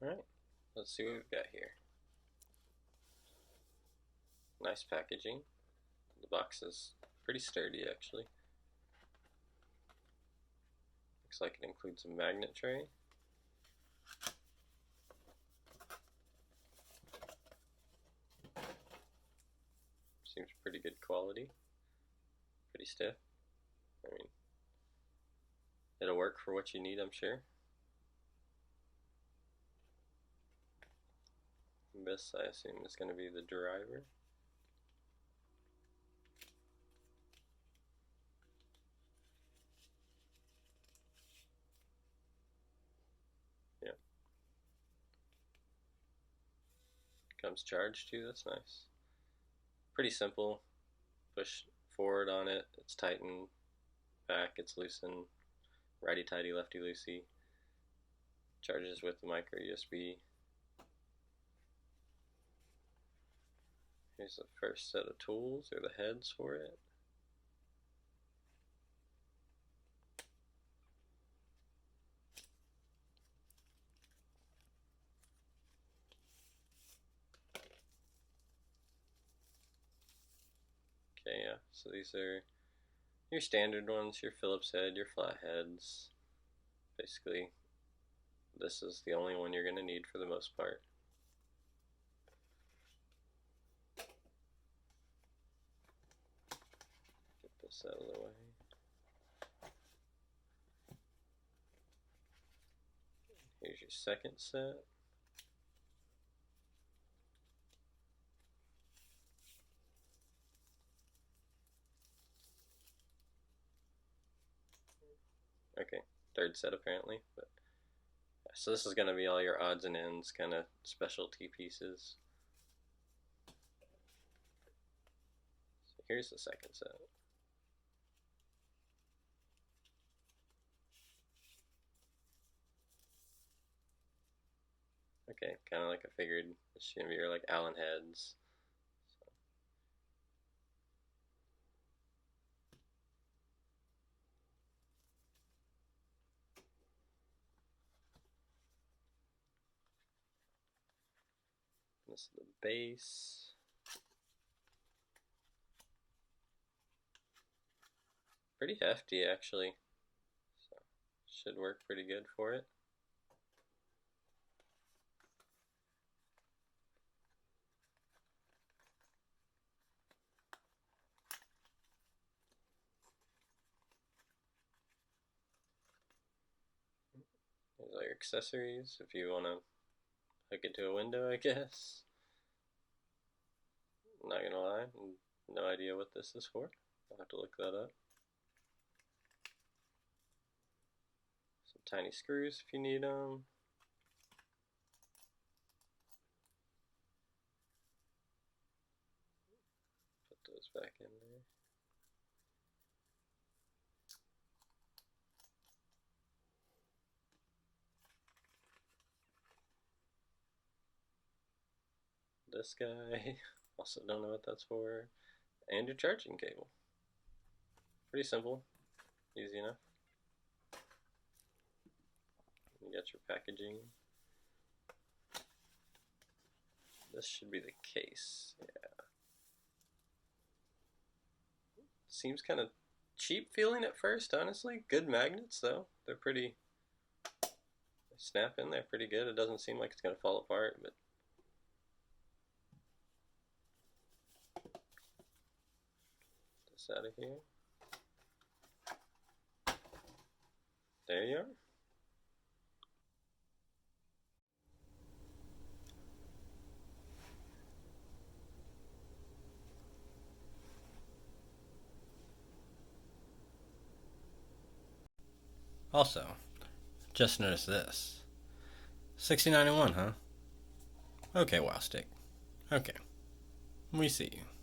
Alright, let's see what we've got here. Nice packaging. The box is pretty sturdy actually. Looks like it includes a magnet tray. Seems pretty good quality. Pretty stiff. I mean, it'll work for what you need, I'm sure. This, I assume, is going to be the driver. Yeah. Comes charged too, that's nice. Pretty simple. Push forward on it, it's tightened. Back, it's loosened. Righty tighty, lefty loosey. Charges with the micro USB. Here's the first set of tools, or the heads for it. Okay, yeah, so these are your standard ones, your Phillips head, your flat heads. Basically, this is the only one you're going to need for the most part. Get this out of the way. Here's your second set. Okay, third set apparently, but yeah, so this is going to be all your odds and ends kind of specialty pieces. So here's the second set. Okay, kind of like I figured, it's going to be your like Allen heads. This is the base. Pretty hefty actually, so should work pretty good for it. There's all your accessories if you want to hook it to a window, I guess. Not gonna lie, no idea what this is for. I'll have to look that up. Some tiny screws if you need them. Put those back in there. This guy, also don't know what that's for. And your charging cable. Pretty simple, easy enough. You got your packaging. This should be the case, yeah. Seems kind of cheap feeling at first, honestly. Good magnets though, they're pretty, they snap in there pretty good. It doesn't seem like it's going to fall apart, but this out of here. There you are. Also, just noticed this. 69 and 1, huh? Okay, Wowstick. Okay. We see you.